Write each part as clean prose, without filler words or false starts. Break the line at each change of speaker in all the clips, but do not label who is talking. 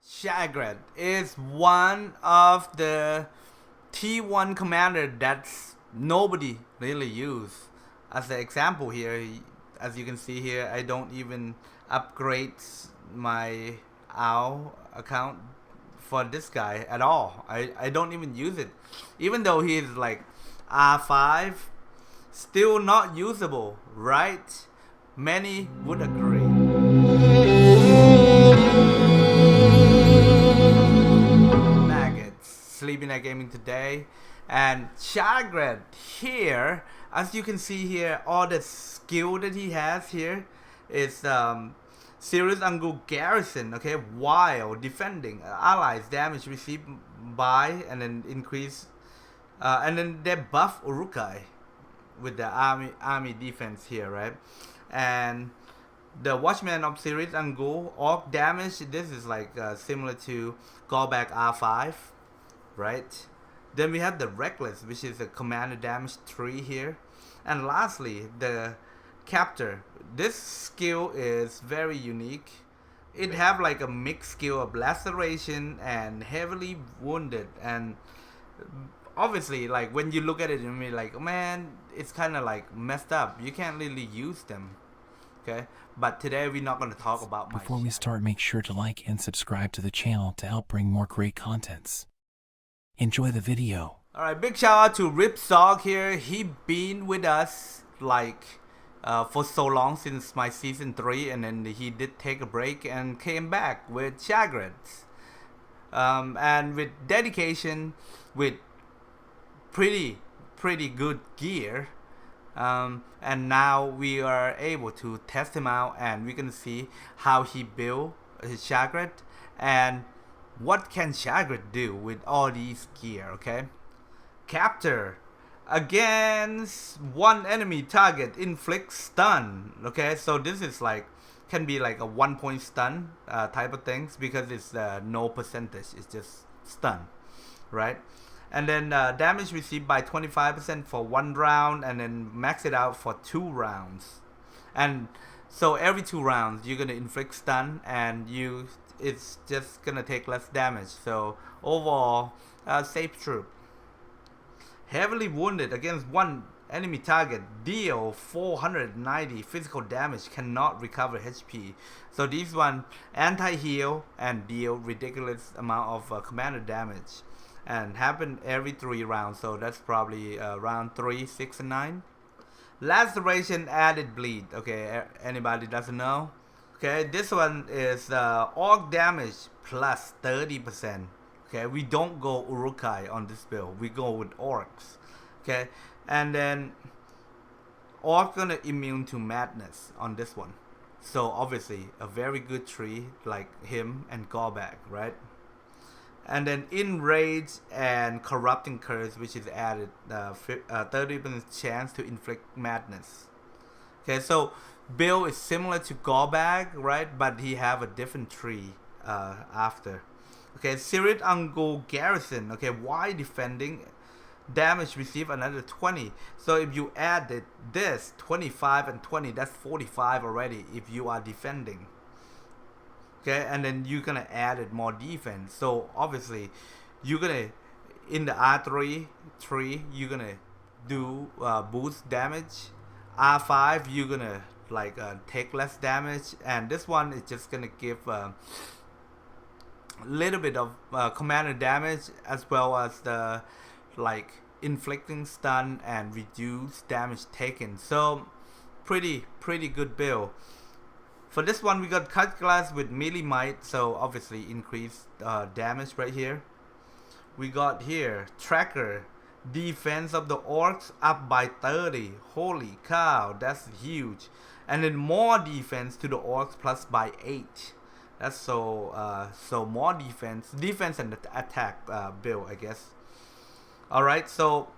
Shagrat is one of the T1 commander that's nobody really use. As an example here, as you can see here, I don't even upgrade my OWL account for this guy at all. I don't even use it. Even though he's like R5, still not usable, right? Many would agree. Sleepynight Gaming today, and Shagrat here, as you can see here, all the skill that he has here is serious Angle Garrison, okay, while defending allies damage received by, and then increase, and then they buff Urukai with the army defense here, right? And the Watchman of Series Angle Orc damage, this is like similar to Callback R5, right? Then we have the Reckless, which is a commander damage 3 here. And lastly, the Captor. This skill is very unique. It have like a mixed skill of laceration and heavily wounded, and obviously like when you look at it, you mean like, man, it's kind of like messed up. You can't really use them. Okay, but today we're not going to talk about my
Before we start, make sure to like and subscribe to the channel to help bring more great contents. Enjoy the video.
Alright, big shout out to Rivzog here. He been with us like for so long since my season 3, and then he did take a break and came back with Shagrat. And with dedication, with pretty good gear. And now we are able to test him out, and we can see how he built his Shagrat and what can Shagrat do with all these gear, okay? Captor. Against one enemy target, inflict stun, okay? So this is like, can be like a 1-point stun type of things, because it's no percentage, it's just stun, right? And then damage received by 25% for 1 round, and then max it out for 2 rounds. And so every 2 rounds you're gonna inflict stun, and it's just gonna take less damage. So overall, safe troop. Heavily wounded against one enemy target, deal 490 physical damage, cannot recover HP. So these one anti-heal and deal ridiculous amount of commander damage, and happen every 3 rounds. So that's probably round 3, 6, and 9. Laceration, added bleed. Okay, anybody doesn't know? Okay, this one is orc damage plus 30%. Okay, we don't go Urukai on this build. We go with orcs. Okay, and then orc gonna immune to madness on this one. So obviously a very good tree like him and Gallback, right? And then enrage and corrupting curse, which is added 30% chance to inflict madness. Okay, so build is similar to Gallback, right? But he have a different tree after. Okay, Spirit Angle Garrison. Okay, why defending? Damage received another 20. So if you add this 25 and 20, that's 45 already if you are defending. Okay, and then you're gonna add it more defense. So obviously you're gonna, in the R3 tree, you're gonna do boost damage. R5 you're gonna like take less damage, and this one is just gonna give little bit of commander damage, as well as the like inflicting stun and reduce damage taken. So pretty good build. For this one we got cut glass with melee might, so obviously increased damage right here. We got here tracker, defense of the orcs up by 30. Holy cow, that's huge. And then more defense to the orcs plus by 8. That's so more defense and attack build, I guess. Alright, so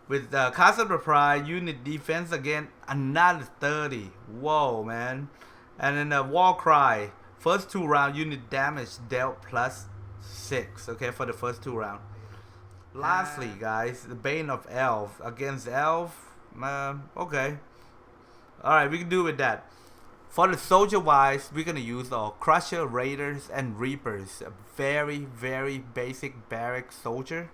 with Castle Pride, unit defense again, another 30. Whoa, man. And then the War Cry, first 2 round unit damage dealt plus 6, okay, for the first 2 round. Lastly, guys, the Bane of Elf against Elf. Okay. Alright, we can do with that. For the soldier wise, we're gonna use our Crusher, Raiders, and Reapers. A very basic barrack soldier.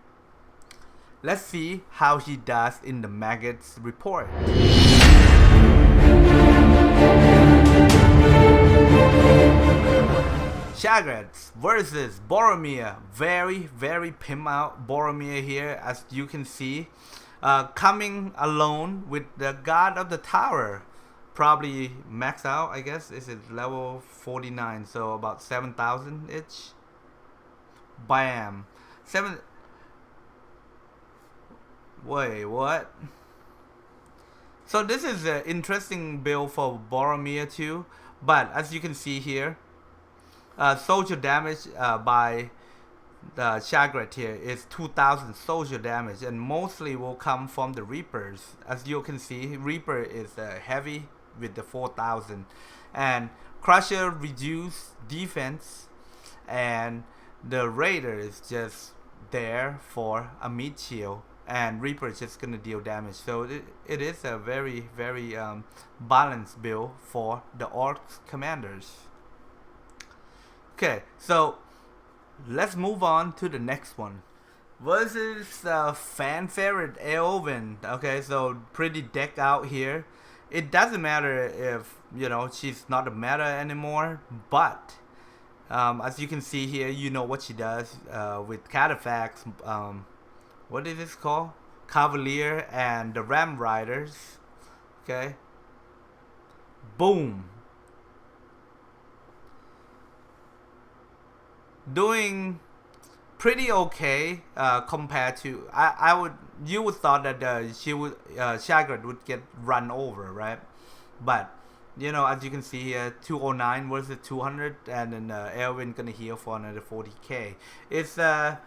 Let's see how he does in the Maggots report. Shagrat versus Boromir. Very pimp out Boromir here, as you can see. Coming alone with the God of the Tower. Probably max out, I guess. This is level 49, so about 7,000 each. Bam. Wait, what? So this is an interesting build for Boromir too. But as you can see here, soldier damage by the Shagrat here is 2,000 soldier damage, and mostly will come from the Reapers. As you can see, Reaper is heavy with the 4,000, and Crusher reduce defense, and the Raider is just there for a meat shield, and Reaper is just gonna deal damage. So it is a very balanced build for the Orcs commanders. Okay, so let's move on to the next one. Versus fan favorite Eowyn. Okay, so pretty decked out here. It doesn't matter if, you know, she's not a meta anymore, but as you can see here, you know what she does with Cataphax. What is this called? Cavalier and the Ram Riders. Okay. Boom. Doing pretty okay compared to you would thought that Shagrat would get run over, right? But you know, as you can see here, 209 versus 200, and then Eowyn gonna heal for another 40k. It's a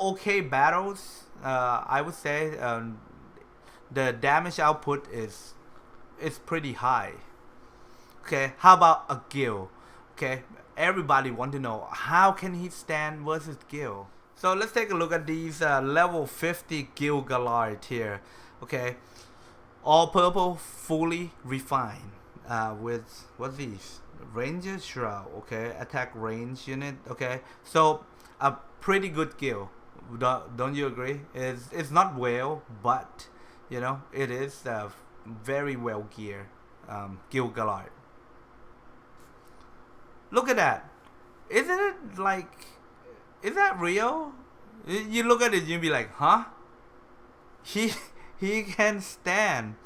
okay battles. I would say the damage output is pretty high. Okay, how about a Gil? Okay, everybody want to know how can he stand versus Gil. So let's take a look at these level 50 Gil Galad here. Okay, all purple, fully refined with what's these? Ranger Shroud. Okay, attack range unit. Okay, so a pretty good Gil. Don't you agree? It's not well, but you know it is very well geared Gil Galad. Look at that. Isn't it like, is that real? You look at it, you'll be like, huh? He can stand.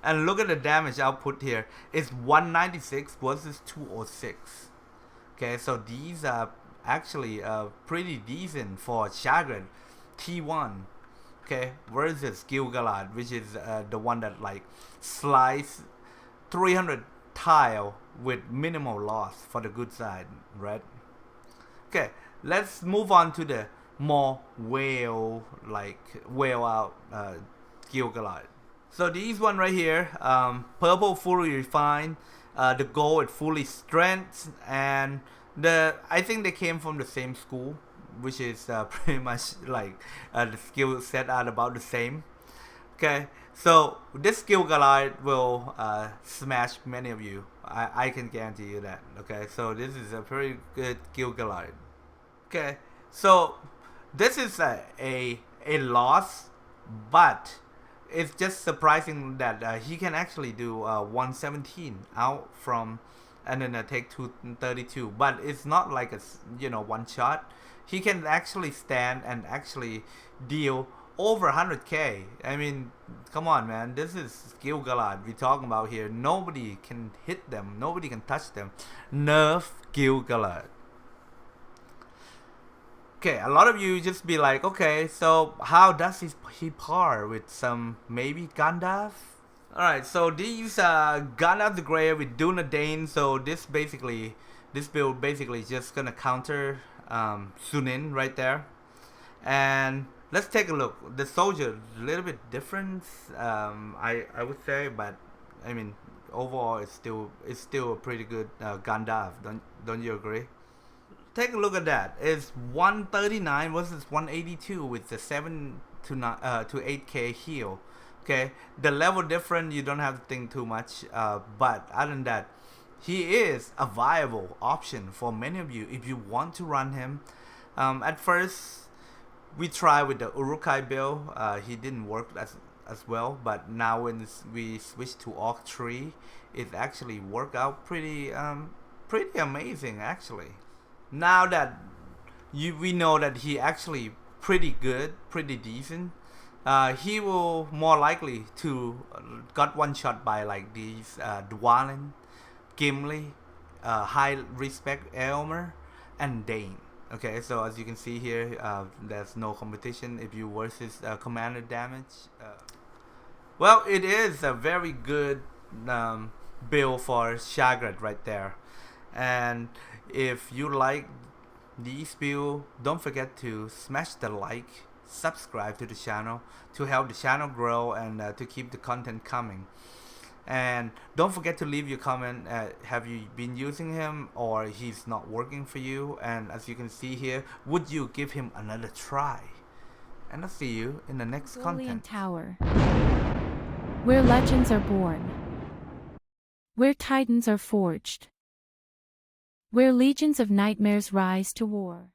And look at the damage output here. It's 196 versus 206. Okay, so these are actually pretty decent for Shagrat T1. Okay, versus Gil-galad, which is the one that like slice 300 tile with minimal loss for the good side, right? Okay, let's move on to the more whale out Gil-galad. So these one right here, purple fully refined, the gold fully strength, and I think they came from the same school, which is pretty much like the skill set are about the same. Okay, so this Gil-galad will smash many of you. I can guarantee you that. Okay, so this is a pretty good Gil-galad. Okay, so this is a loss, but it's just surprising that he can actually do 117 out from, and then take 232. But it's not like a one shot. He can actually stand and actually deal over 100k. I mean, come on, man. This is Gil-galad we're talking about here. Nobody can hit them. Nobody can touch them. Nerf Gil-galad. Okay, a lot of you just be like, okay, so how does he par with some maybe Gandalf? Alright, so these Gandalf the Grey with Dunedain. So this build basically just gonna counter Sunin right there. And let's take a look. The soldier a little bit different, I would say, but I mean overall it's still a pretty good Gandalf. Don't you agree? Take a look at that. It's 139 versus 182 with the 7 to 8k heal. Okay, the level different, you don't have to think too much. But other than that, he is a viable option for many of you if you want to run him. At first, we tried with the Uruk-hai build. He didn't work as well, but now when we switch to Orc 3, it actually worked out pretty amazing actually. Now that we know that he actually pretty good, pretty decent, he will more likely to got one shot by like these Dwalin, Gimli, high respect Elmer, and Dane. Okay, so as you can see here, there's no competition if you versus commander damage. Well, it is a very good build for Shagrat right there. And if you like these build, don't forget to smash the like, subscribe to the channel to help the channel grow and to keep the content coming. And don't forget to leave your comment. Have you been using him or he's not working for you? And as you can see here, would you give him another try? And I'll see you in the next content.
Tower, where legends are born, where titans are forged, where legions of nightmares rise to war.